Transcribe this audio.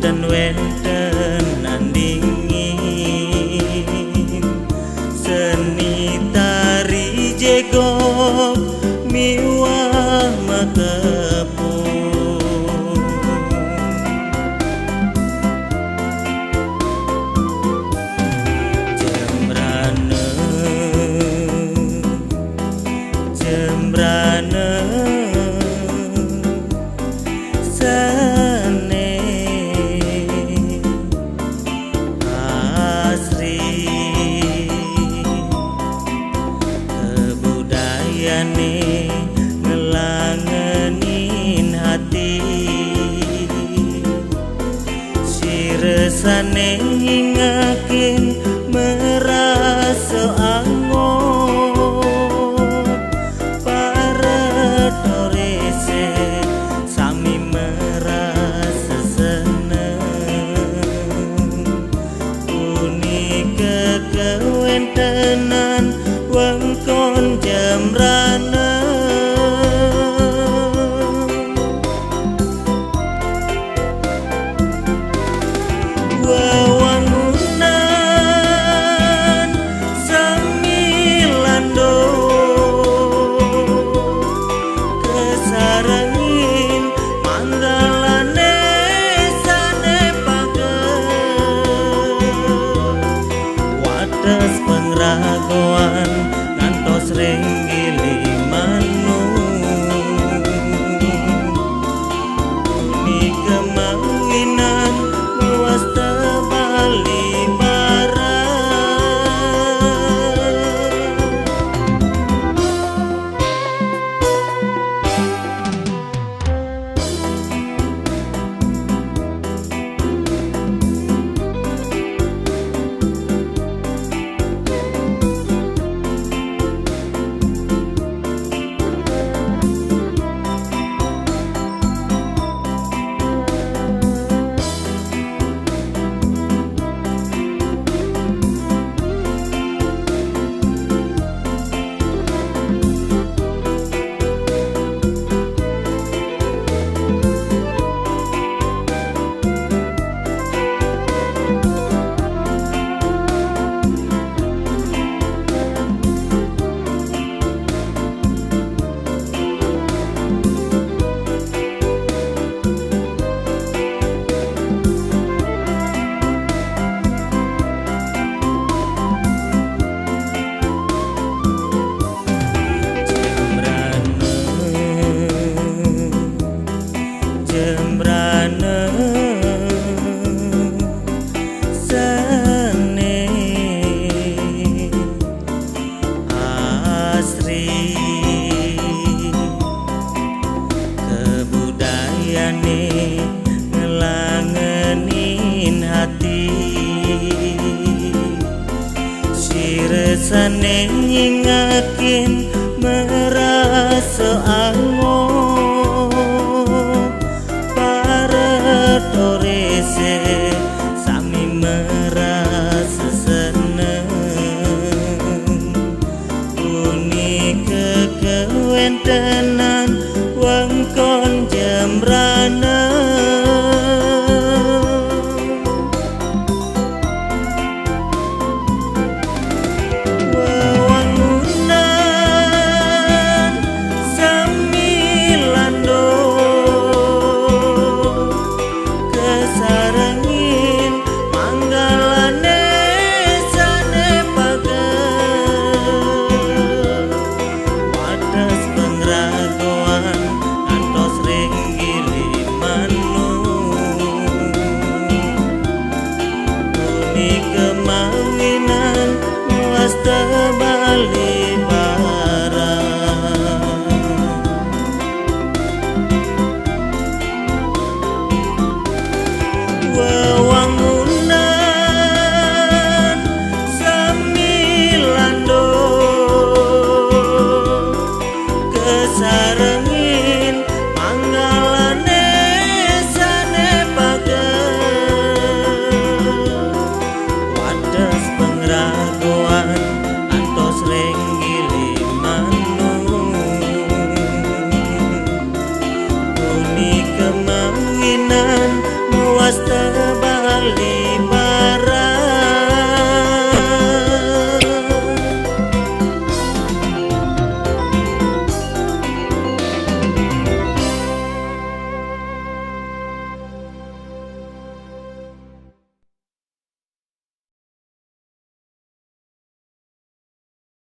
wenten nandingin seni tari jegok miwah makepung jembrane ngelangenin hati siresane ngingakin merasa angon para torese sami merasa seneng unik kewentenan wengkon jembrane wewangunan samilando kesarengin manggalane sane pageh wates pengragoan ngantos renggili manu uni kemanginan luas tebali ngelangenin hati siresane ngingakin merasa angon para torese sami merasa seneng unik kewentenan wengkon jembrane wewangunan samilando kesarengin manggalane sane pageh wates pengragoan antos renggili manu unik kemanginan luas tebali wewangunan samilando kesarengin manggalane sane pageh wates pengragoan antos renggili manu unik kemanginan luas terbalik